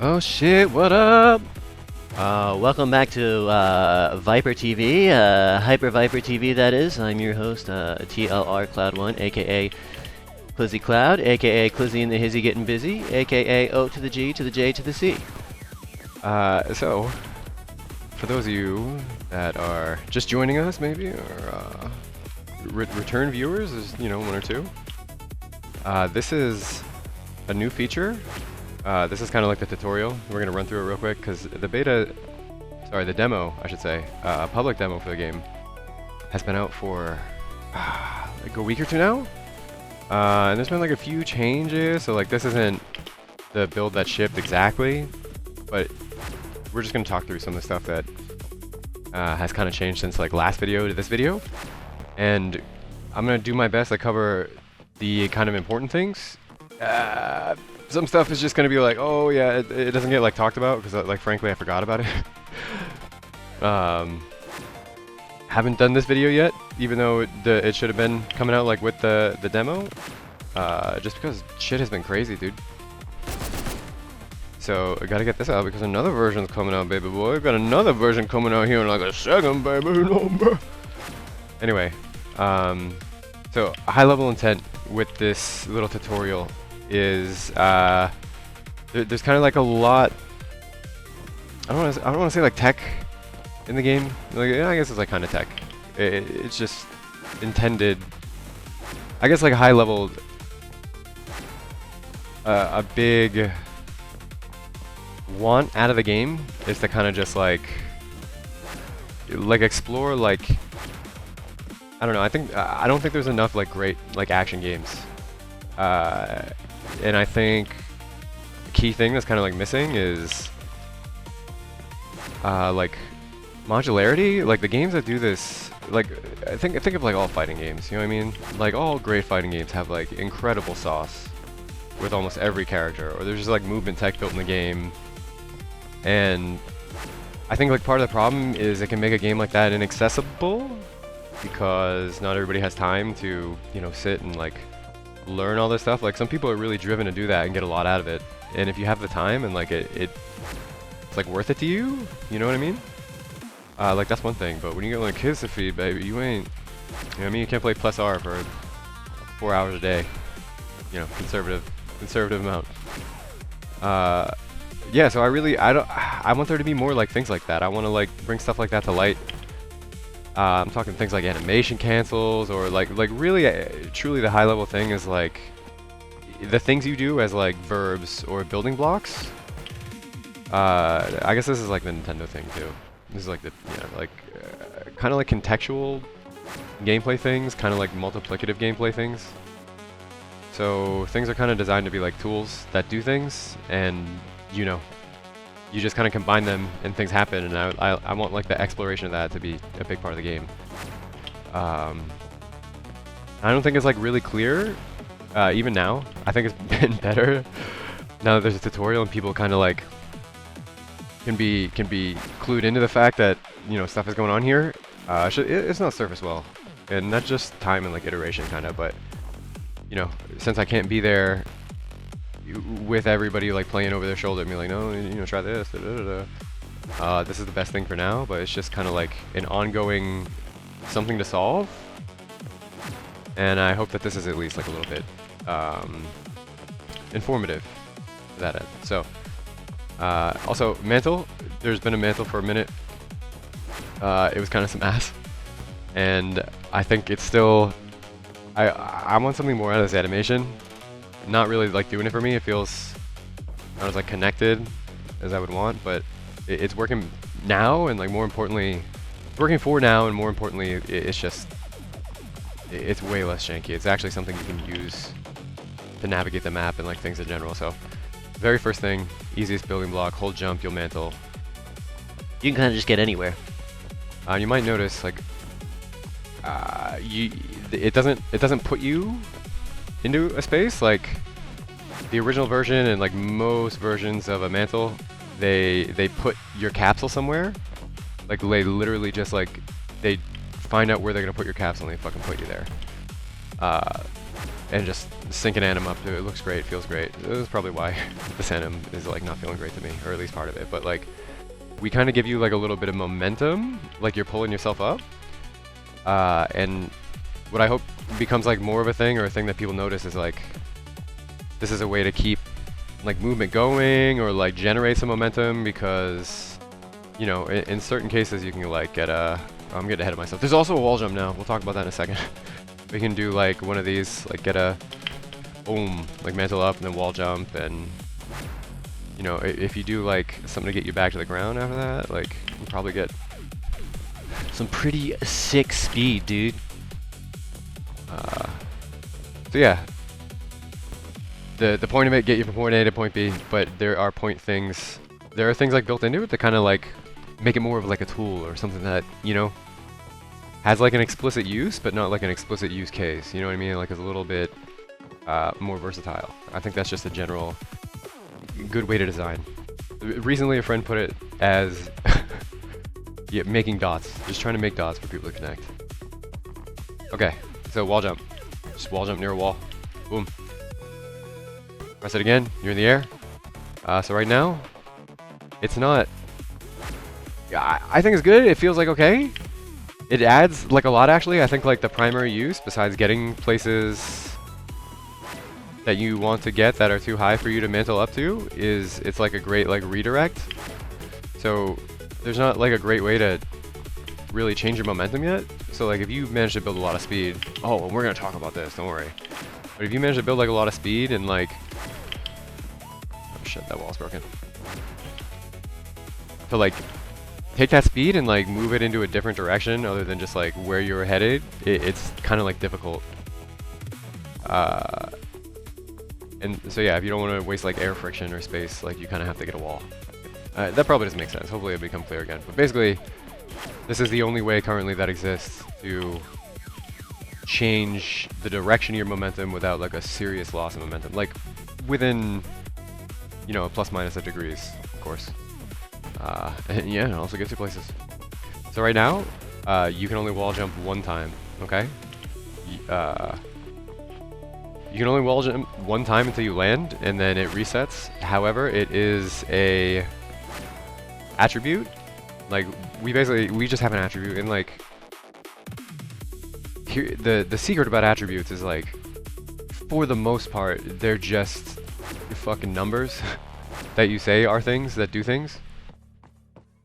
Oh shit, what up? Welcome back to Viper TV, Hyper Vyper TV that is. I'm your host, TLR Cloud1, aka Clizzy Cloud, aka Clizzy and the Hizzy Getting Busy, aka O to the G to the J to the C. So, for those of you that are just joining us, maybe, or return viewers, is one or two. This is a new feature. This is kind of like the tutorial. We're gonna run through it real quick because the demo, I should say, a public demo for the game, has been out for like a week or two now. And there's been like a few changes. So like this isn't the build that shipped exactly, but we're just gonna talk through some of the stuff that has kind of changed since like last video to this video, and I'm gonna do my best to cover the kind of important things. Some stuff is just gonna be like, oh yeah, it doesn't get like talked about because like frankly I forgot about it. Haven't done this video yet, even though it should have been coming out like with the demo, just because shit has been crazy, dude. So I gotta get this out because another version's coming out, baby boy. We've got another version coming out here in like a second, baby. Anyway, so high level intent with this little tutorial is there's kind of like a lot. I don't want to say like tech in the game. Like, yeah, I guess it's like kind of tech. It's just intended, I guess, like high level. A big want out of the game is to kind of just like explore, like, I don't know. I don't think there's enough like great like action games. And I think the key thing that's kind of like missing is like modularity. Like the games that do this, like I think of like all fighting games. You know what I mean? Like all great fighting games have like incredible sauce with almost every character, or there's just like movement tech built in the game. And I think like part of the problem is it can make a game like that inaccessible because not everybody has time to sit and like learn all this stuff. Like some people are really driven to do that and get a lot out of it, and if you have the time and like it's like worth it to you, you know what I mean? Like that's one thing, but when you get like kids to feed, baby, you ain't, you know what I mean? You can't play plus R for 4 hours a day, conservative amount. Yeah, so I want there to be more like things like that. I want to like bring stuff like that to light. I'm talking things like animation cancels, or like really truly the high level thing is like the things you do as like verbs or building blocks. I guess this is like the Nintendo thing too. This is like the kind of like contextual gameplay things, kind of like multiplicative gameplay things. So things are kind of designed to be like tools that do things, and you just kind of combine them and things happen, and I want like the exploration of that to be a big part of the game. I don't think it's like really clear, even now. I think it's been better now that there's a tutorial and people kind of like can be clued into the fact that stuff is going on here. It's not surfaced well, and not just time and like iteration kind of, but since I can't be there with everybody like playing over their shoulder and be like, no, try this, this is the best thing for now, but it's just kind of like an ongoing something to solve, and I hope that this is at least like a little bit informative to that end. So also mantle, there's been a mantle for a minute. It was kind of some ass, and I think it's still, I want something more out of this animation. Not really like doing it for me. It feels not as like connected as I would want, but it's working now, and like more importantly, it's working for now, and more importantly, it's way less janky. It's actually something you can use to navigate the map and like things in general. So very first thing, easiest building block, hold jump, you'll mantle. You can kind of just get anywhere. You might notice like it doesn't put you into a space. Like the original version and like most versions of a mantle, they put your capsule somewhere. Like they literally just like they find out where they're gonna put your capsule and they fucking put you there. and just sink an anim up to it. It looks great, feels great. That's probably why this anim is like not feeling great to me, or at least part of it. But like, we kind of give you like a little bit of momentum, like you're pulling yourself up. And what I hope becomes like more of a thing, or a thing that people notice, is like, this is a way to keep like movement going, or like generate some momentum, because, you know, in certain cases you can like get a, I'm getting ahead of myself. There's also a wall jump now. We'll talk about that in a second. We can do like one of these, like get a boom, like mantle up and then wall jump, and you know, if you do like something to get you back to the ground after that, like you probably get some pretty sick speed, dude. So yeah, the point of it, get you from point A to point B, but there are things like built into it that kind of like make it more of like a tool, or something that, you know, has like an explicit use, but not like an explicit use case. You know what I mean? Like it's a little bit more versatile. I think that's just a general good way to design. Recently, a friend put it as yeah, making dots. Just trying to make dots for people to connect. Okay, so wall jump. Just wall jump near a wall. Boom. Press it again. You're in the air. So right now, it's not. Yeah, I think it's good. It feels like okay. It adds like a lot, actually. I think like the primary use, besides getting places that you want to get that are too high for you to mantle up to, is it's like a great like redirect. So there's not like a great way to really change your momentum yet. So like if you manage to build a lot of speed, oh, and we're gonna talk about this, don't worry. But if you manage to build like a lot of speed and like, oh shit, that wall's broken. So like, take that speed and like move it into a different direction other than just like where you're headed. It's kind of like difficult. And so yeah, if you don't want to waste like air friction or space, like you kind of have to get a wall. That probably doesn't make sense. Hopefully it'll become clear again. But basically, this is the only way currently that exists to change the direction of your momentum without like a serious loss of momentum. Like within, you know, plus minus of degrees, of course. And yeah, it also gets you places. So right now, you can only wall jump one time, okay? You can only wall jump one time until you land, and then it resets. However, it is a attribute. Like, we just have an attribute, and like, here, the secret about attributes is like, for the most part, they're just fucking numbers that you say are things that do things.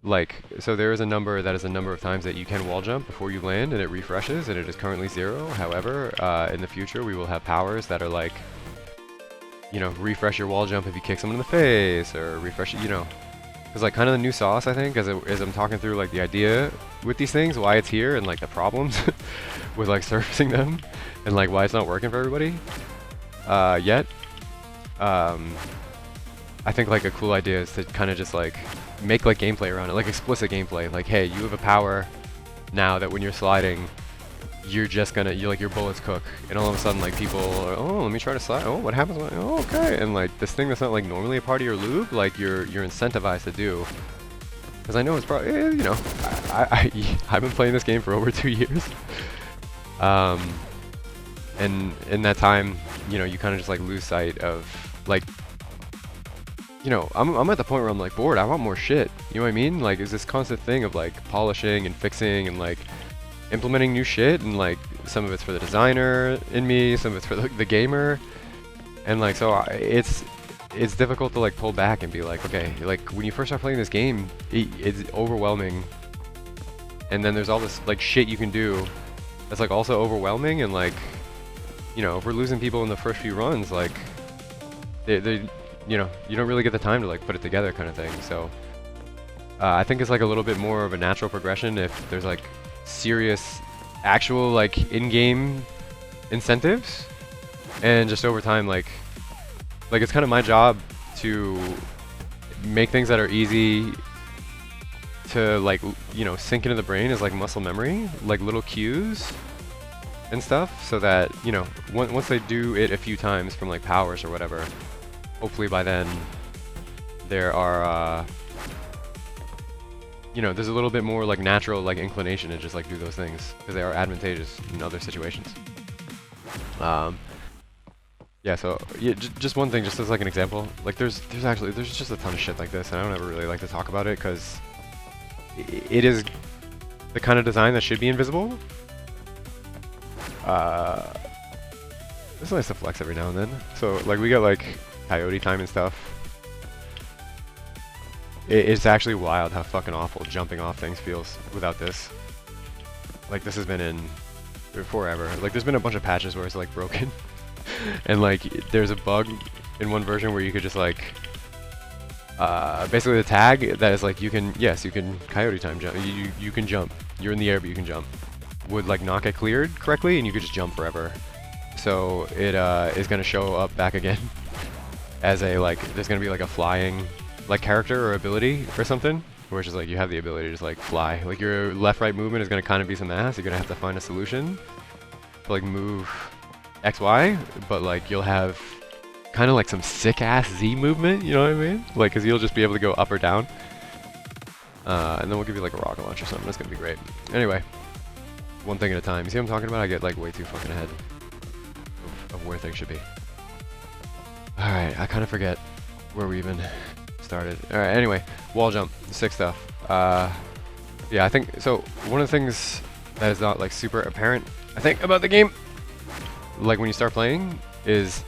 Like, so there is a number that is a number of times that you can wall jump before you land, and it refreshes, and it is currently 0. However, in the future, we will have powers that are like, you know, refresh your wall jump if you kick someone in the face, or refresh, you know. It's like kind of the new sauce, I think, as I'm talking through like the idea with these things, why it's here, and like the problems with like surfacing them, and like why it's not working for everybody yet. I think like a cool idea is to kind of just like make like gameplay around it, like explicit gameplay. Like, hey, you have a power now that when you're sliding, you're just gonna, like your bullets cook, and all of a sudden like people are, oh, let me try to slide. Oh, what happens when? Oh, okay. And like this thing that's not like normally a part of your loop, like you're incentivized to do. Because I know it's probably, you know, I've been playing this game for over 2 years. And in that time, you know, you kind of just like lose sight of like, you know, I'm at the point where I'm like bored. I want more shit. You know what I mean? Like, it's this constant thing of like polishing and fixing and like implementing new shit, and like some of it's for the designer in me, some of it's for the gamer, and like so it's difficult to like pull back and be like, okay, like when you first start playing this game, it's overwhelming, and then there's all this like shit you can do that's like also overwhelming, and like, you know, if we're losing people in the first few runs, like they you know, you don't really get the time to like put it together kind of thing. So I think it's like a little bit more of a natural progression if there's like serious actual like in-game incentives, and just over time like it's kind of my job to make things that are easy to like, you know, sink into the brain as like muscle memory, like little cues and stuff, so that, you know, once they do it a few times from like powers or whatever, hopefully by then there are you know, there's a little bit more like natural like inclination to just like do those things because they are advantageous in other situations. Yeah, so yeah, just one thing, just as like an example. Like there's just a ton of shit like this, and I don't ever really like to talk about it because it is the kind of design that should be invisible. It's nice to flex every now and then. So like we got like coyote time and stuff. It's actually wild how fucking awful jumping off things feels without this. Like this has been in forever. Like there's been a bunch of patches where it's like broken. And like there's a bug in one version where you could just like basically the tag that is like you can coyote time jump. You can jump. You're in the air but you can jump. Would like not get cleared correctly and you could just jump forever. So it is gonna show up back again as a like there's gonna be like a flying like character or ability or something, where it's just like you have the ability to just like fly. Like your left-right movement is gonna kind of be some ass. You're gonna have to find a solution to like move X, Y, but like you'll have kind of like some sick-ass Z movement, you know what I mean? Like, cause you'll just be able to go up or down. And then we'll give you like a rocket launch or something. That's gonna be great. Anyway, one thing at a time. You see what I'm talking about? I get like way too fucking ahead of where things should be. Alright, I kind of forget where we even started. Alright, anyway, wall jump, sick stuff. Yeah, I think, so one of the things that is not like super apparent, I think, about the game, like when you start playing, is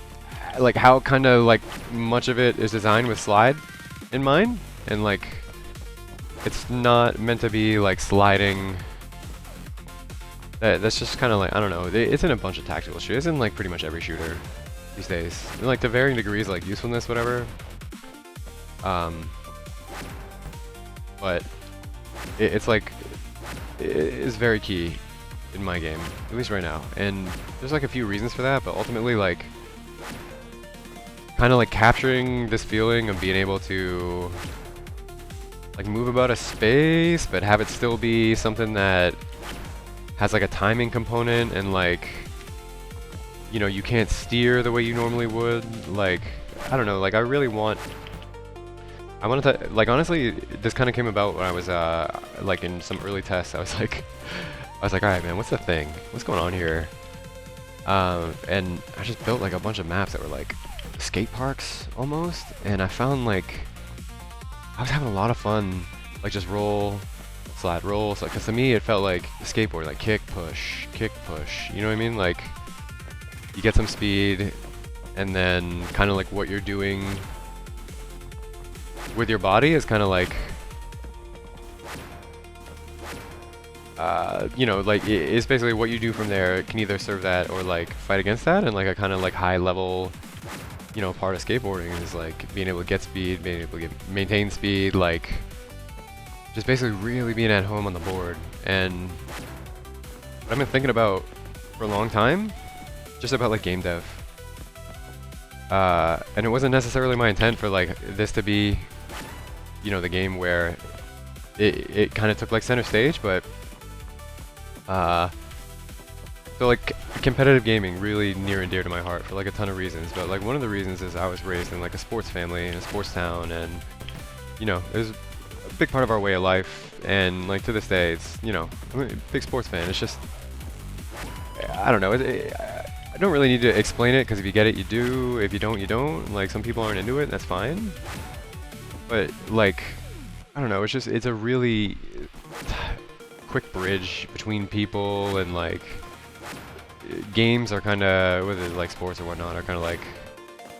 like how kind of like much of it is designed with slide in mind, and like it's not meant to be like sliding. That's just kind of like, I don't know, it's in a bunch of tactical shooters. It's in like pretty much every shooter these days, and like to varying degrees, like usefulness, whatever. But it's like it is very key in my game, at least right now. And there's like a few reasons for that, but ultimately like kind of like capturing this feeling of being able to like move about a space, but have it still be something that has like a timing component, and like, you know, you can't steer the way you normally would. Like, I don't know, like I wanted to, like, honestly, this kind of came about when I was like in some early tests. I was like, all right, man, what's the thing? What's going on here? And I just built like a bunch of maps that were like skate parks almost, and I found like I was having a lot of fun, like just roll, slide, roll. So, because to me it felt like skateboard, like kick, push, you know what I mean? Like you get some speed, and then kind of like what you're doing with your body is kind of like, you know, like it's basically what you do from there can either serve that or like fight against that. And like a kind of like high level, you know, part of skateboarding is like being able to get speed, being able to maintain speed, like just basically really being at home on the board. And what I've been thinking about for a long time, just about like game dev. And it wasn't necessarily my intent for like this to be, you know, the game where it kind of took like center stage, but so like competitive gaming really near and dear to my heart for like a ton of reasons. But like one of the reasons is I was raised in like a sports family in a sports town, and you know, it was a big part of our way of life. And like to this day, it's, you know, I'm a big sports fan. It's just, I don't know, I don't really need to explain it, because if you get it, you do. If you don't, you don't. Like some people aren't into it, and that's fine. But like, I don't know, it's just, it's a really quick bridge between people, and like games are kind of, whether it's like sports or whatnot, are kind of like,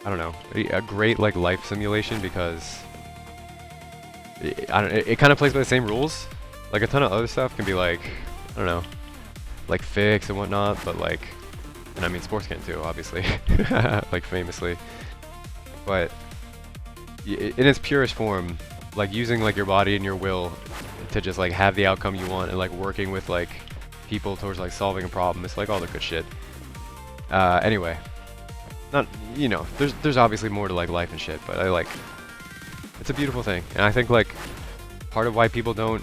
I don't know, a great like life simulation, because it kind of plays by the same rules. Like a ton of other stuff can be like, I don't know, like fixed and whatnot, but like, and I mean sports can too, obviously, like famously, but in its purest form, like using like your body and your will to just like have the outcome you want, and like working with like people towards like solving a problem, it's like all the good shit. Anyway, not, you know, there's obviously more to like life and shit, but I like, it's a beautiful thing. And I think like part of why people don't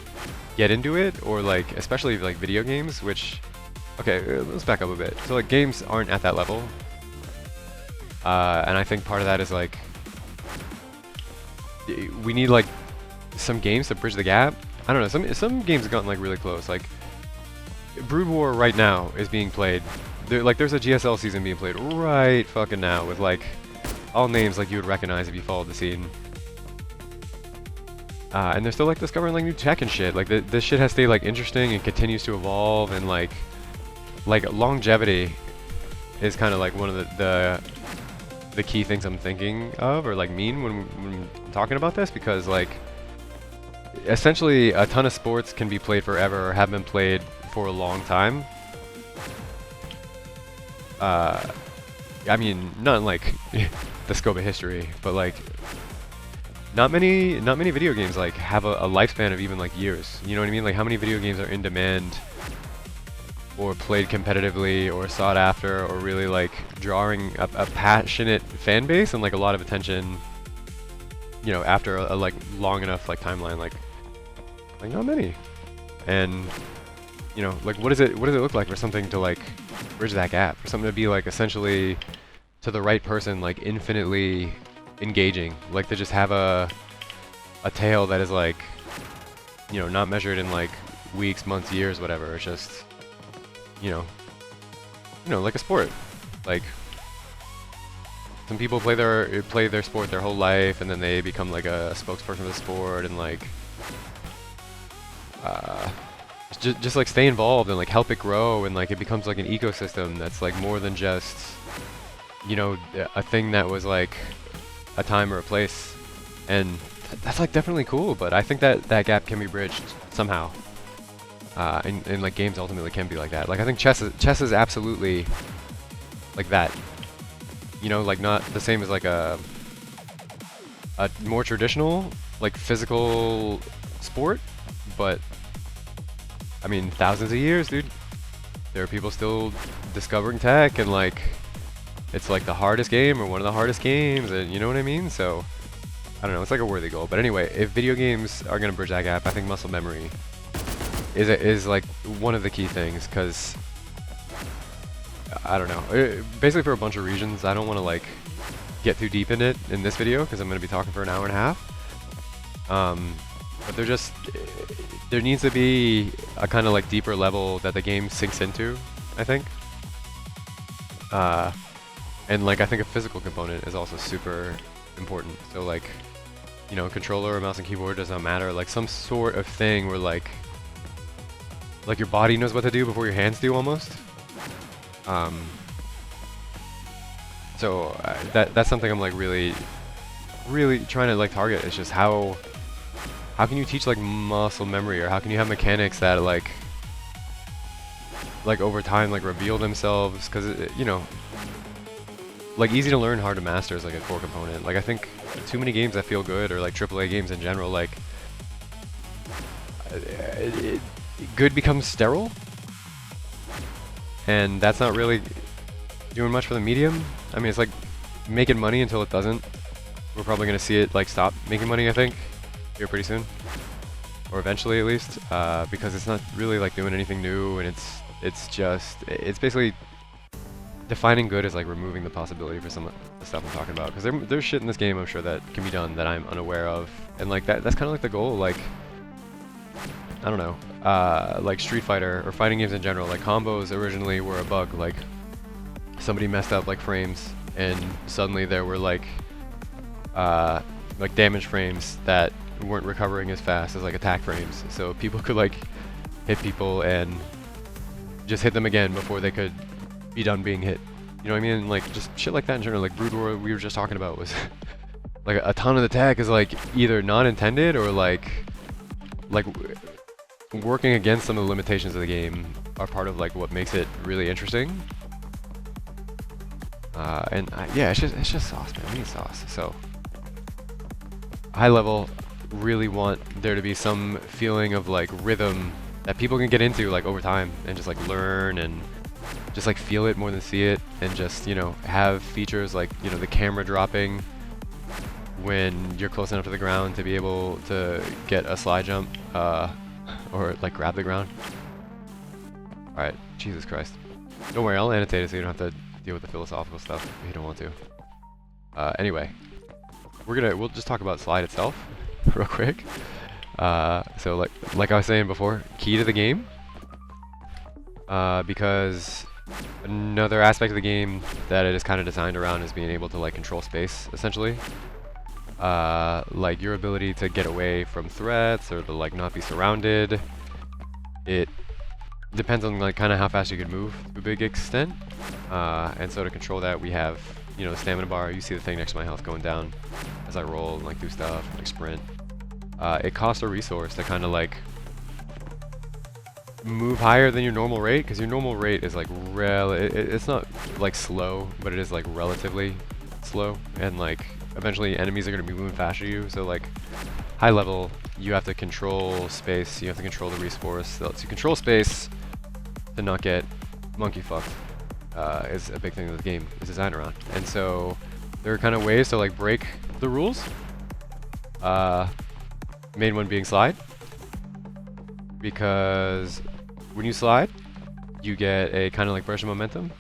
get into it, or like especially like video games, which, okay, let's back up a bit. So like games aren't at that level, and I think part of that is like we need like some games to bridge the gap. I don't know, some games have gotten like really close. Like Brood War right now is being played there's a GSL season being played right fucking now with like all names like you would recognize if you followed the scene. And they're still like discovering like new tech and shit. Like this shit has stayed like interesting and continues to evolve, and like longevity is kind of like one of the key things I'm thinking of, or like mean when talking about this, because like essentially a ton of sports can be played forever or have been played for a long time. I mean, not in like the scope of history, but like not many video games like have a lifespan of even like years. You know what I mean? Like how many video games are in demand or played competitively or sought after or really like drawing a passionate fan base and like a lot of attention, you know, after a like long enough like timeline, like not many. And you know, like what does it look like for something to like bridge that gap, for something to be like essentially to the right person like infinitely engaging, like to just have a tale that is like, you know, not measured in like weeks, months, years, whatever. It's just, you know, like a sport. Like some people play their sport their whole life, and then they become like a spokesperson for the sport, and like just like stay involved and like help it grow, and like it becomes like an ecosystem that's like more than just, you know, a thing that was like a time or a place. And that's like definitely cool, but I think that gap can be bridged somehow. And like games ultimately can be like that. Like I think chess is absolutely like that. You know, like not the same as like a more traditional like physical sport, but I mean thousands of years, dude. There are people still discovering tech, and like it's like the hardest game or one of the hardest games, and you know what I mean? So I don't know, it's like a worthy goal. But anyway, if video games are gonna bridge that gap, I think muscle memory is like one of the key things, because I don't know, basically for a bunch of reasons. I don't want to like get too deep in it in this video because I'm going to be talking for an hour and a half. But there needs to be a kind of like deeper level that the game sinks into, I think. And like I think a physical component is also super important. So like, you know, controller or mouse and keyboard does not matter. Like some sort of thing where like your body knows what to do before your hands do, almost. So that's something I'm like really trying to like target. It's just how can you teach like muscle memory, or how can you have mechanics that like over time like reveal themselves? Because you know, like easy to learn, hard to master is like a core component. Like I think too many games that feel good, or like AAA games in general, like good becomes sterile, and that's not really doing much for the medium. I mean, it's like making money until it doesn't. We're probably gonna see it like stop making money, I think, here pretty soon, or eventually at least, because it's not really like doing anything new, and it's basically defining good as like removing the possibility for some of the stuff I'm talking about. Because there's shit in this game I'm sure that can be done that I'm unaware of, and like that's kind of like the goal. Like I don't know, like Street Fighter or fighting games in general, like combos originally were a bug. Like somebody messed up like frames, and suddenly there were like damage frames that weren't recovering as fast as like attack frames, so people could like hit people and just hit them again before they could be done being hit. You know what I mean? Like just shit like that in general. Like Brood War we were just talking about was like a ton of the tech is like either not intended or like working against some of the limitations of the game are part of like what makes it really interesting. Yeah, it's just sauce, man. I need sauce. So high level, really want there to be some feeling of like rhythm that people can get into like over time and just like learn and just like feel it more than see it, and just, you know, have features like, you know, the camera dropping when you're close enough to the ground to be able to get a slide jump, or like grab the ground. Alright, Jesus Christ. Don't worry, I'll annotate it so you don't have to deal with the philosophical stuff if you don't want to. Anyway, we'll just talk about slide itself real quick. So like I was saying before, key to the game, because Another aspect of the game that it is kind of designed around is being able to like control space, essentially. Like your ability to get away from threats or to like not be surrounded. It depends on like kind of how fast you can move to a big extent. And so to control that, we have, you know, the stamina bar. You see the thing next to my health going down as I roll and like do stuff, like sprint. It costs a resource to kind of like move higher than your normal rate, because your normal rate is like it's not like slow, but it is like relatively slow, and like eventually enemies are going to be moving faster than you. So like high level, you have to control space, you have to control the resource. To control space to not get monkey fucked is a big thing that the game is designed around. And so there are kind of ways to like break the rules. Main one being slide, because when you slide, you get a kind of like burst of momentum.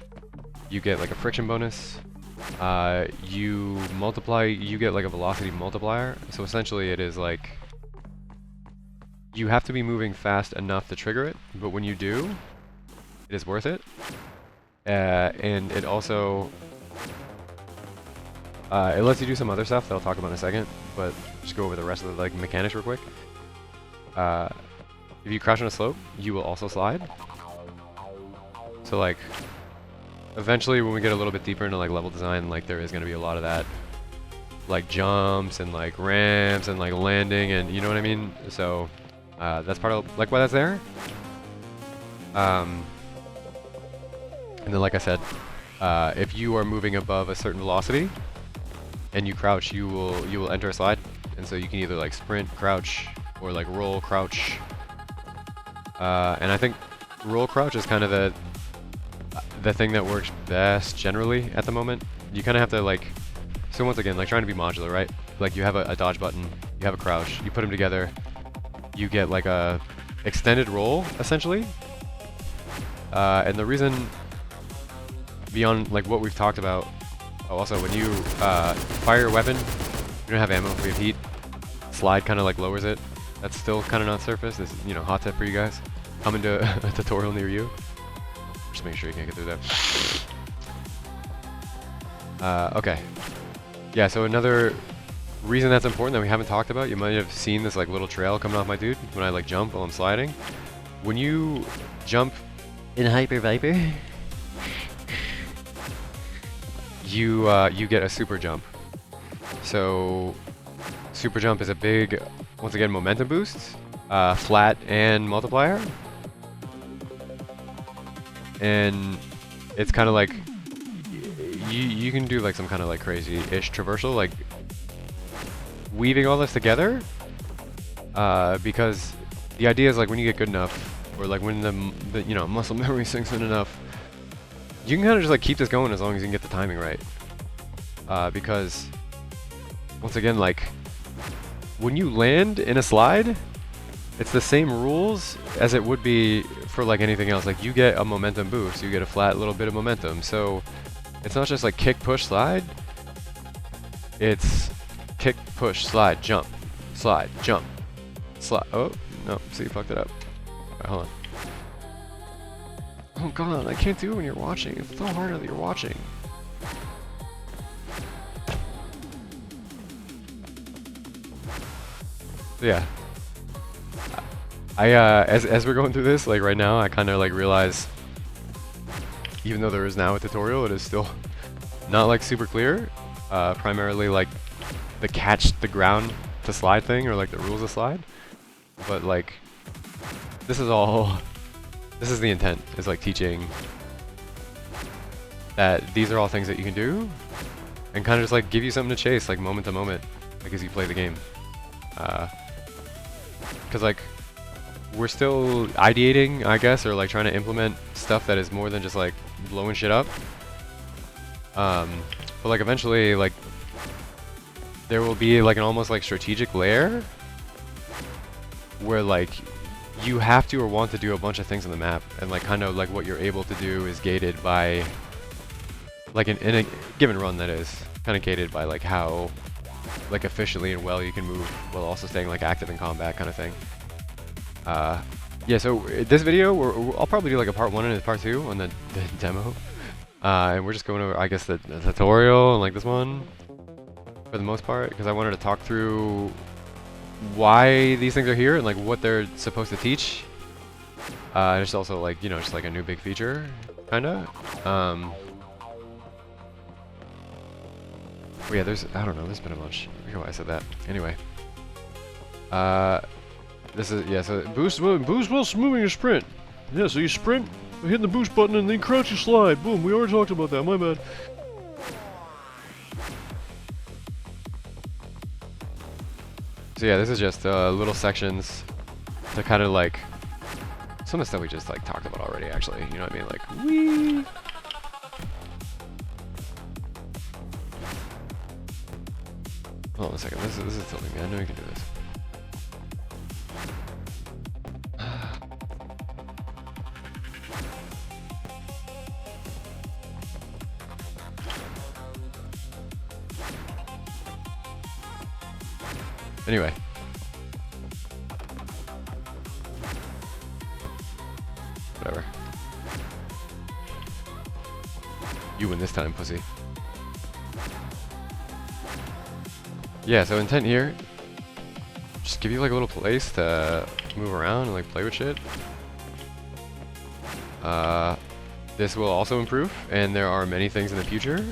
You get like a friction bonus. You get like a velocity multiplier. So essentially it is like you have to be moving fast enough to trigger it, but when you do, it is worth it. And it also it lets you do some other stuff that I'll talk about in a second, but just go over the rest of the like mechanics real quick. If you crouch on a slope, you will also slide. So like eventually when we get a little bit deeper into like level design, like there is going to be a lot of that, like jumps and like ramps and like landing, and you know what I mean. So that's part of like why that's there. And then like I said, if you are moving above a certain velocity and you crouch, you will enter a slide, and so you can either like sprint, crouch, or like roll, crouch. And I think roll crouch is kind of the thing that works best generally at the moment. You kind of have to like, so once again, like trying to be modular, right? Like you have a dodge button, you have a crouch, you put them together, you get like a extended roll essentially. And the reason beyond like what we've talked about, also when you fire your weapon, you don't have ammo, we have heat. Slide kind of like lowers it. That's still kind of not surface. This is, you know, hot tip for you guys. Coming to a tutorial near you. Just make sure you can't get through that. Okay. Yeah, so another reason that's important that we haven't talked about, you might have seen this like little trail coming off my dude when I like jump while I'm sliding. When you jump in Hyper Vyper, you get a super jump. So super jump is a big, once again, momentum boost, flat and multiplier. And it's kind of like, you can do like some kind of like crazy-ish traversal, like weaving all this together, because the idea is like when you get good enough, or like when the you know, muscle memory sinks in enough, you can kind of just like keep this going as long as you can get the timing right. Because once again, like when you land in a slide, it's the same rules as it would be for like anything else. Like you get a momentum boost, you get a flat little bit of momentum. So it's not just like kick, push, slide. It's kick, push, slide, jump, slide, jump, slide. Oh, no, see, you fucked it up. Alright, hold on. Oh god, I can't do it when you're watching. It's so hard that you're watching. So yeah. As we're going through this, like right now, I kind of like realize, even though there is now a tutorial, it is still not like super clear. Primarily like the catch the ground to slide thing, or like the rules of slide. But like, this is the intent, is like teaching that these are all things that you can do, and kind of just like give you something to chase, like moment to moment, like as you play the game. Because like, we're still ideating, I guess, or like trying to implement stuff that is more than just like blowing shit up. But like eventually, like there will be like an almost like strategic layer where like you have to or want to do a bunch of things on the map, and like kind of like what you're able to do is gated by like in a given run, that is kind of gated by like how like efficiently and well you can move while also staying like active in combat, kind of thing. Yeah, so this video, I'll probably do like a part 1 and a part 2 on the demo. And we're just going over, I guess, the tutorial and like this one for the most part, because I wanted to talk through why these things are here and like what they're supposed to teach. It's also like, you know, just like a new big feature, kinda. Well, yeah, I don't know, there's been a bunch. I forget why I said that. Anyway. This is, yeah, so boost while moving your sprint. Yeah, so you sprint, hit the boost button, and then crouch, you slide. Boom, we already talked about that, my bad. So yeah, this is just little sections to kind of like, some of the stuff we just like talked about already, actually. You know what I mean? Like, whee! Hold on a second, this is tilting me. I know you can do this. Anyway. Whatever. You win this time, pussy. Yeah, so intent here, just give you like a little place to move around and like play with shit. This will also improve, and there are many things in the future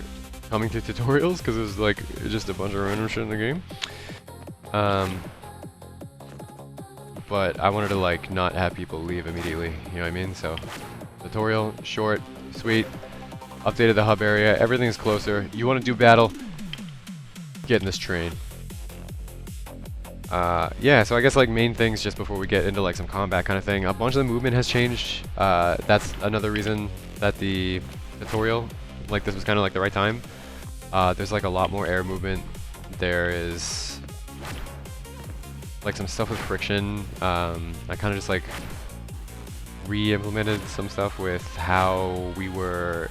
coming to tutorials, because there's like just a bunch of random shit in the game. But I wanted to like not have people leave immediately, you know what I mean? So, tutorial, short, sweet, updated the hub area, everything's closer. You want to do battle, get in this train. Yeah, so I guess like main things just before we get into like some combat kind of thing. A bunch of the movement has changed. That's another reason that the tutorial, like this was kind of like the right time. There's like a lot more air movement. There is like some stuff with friction. I kind of just like re-implemented some stuff with how we were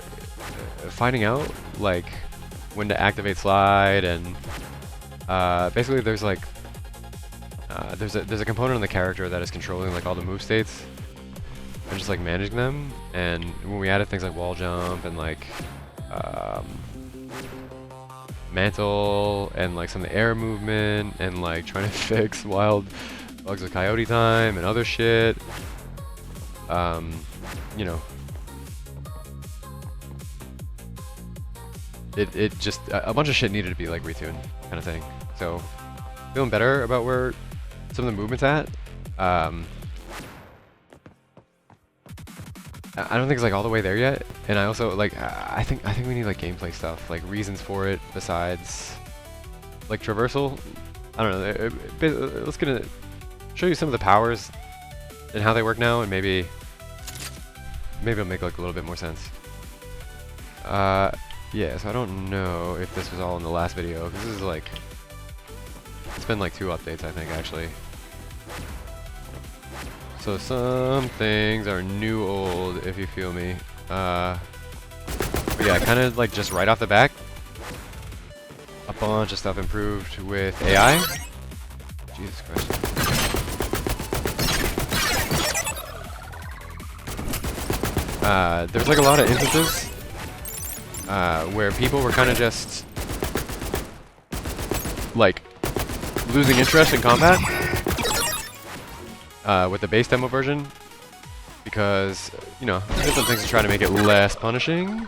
finding out like when to activate slide, and basically there's like there's a component on the character that is controlling like all the move states and just like managing them. And when we added things like wall jump and like mantle and like some of the air movement and like trying to fix wild bugs with coyote time and other shit, you know, it just a bunch of shit needed to be like retuned kind of thing. So feeling better about where some of the movement's at. I don't think it's like all the way there yet, and I also like I think we need like gameplay stuff, like reasons for it besides like traversal. I don't know. Let's gonna show you some of the powers and how they work now, and maybe it'll make like a little bit more sense. Yeah, so I don't know if this was all in the last video, because this is like, it's been like 2 updates I think actually. So some things are new old, if you feel me. But yeah, kind of like just right off the back, a bunch of stuff improved with AI. Jesus Christ. There's like a lot of instances where people were kind of just like losing interest in combat with the base demo version, because, you know, there's some things to try to make it less punishing.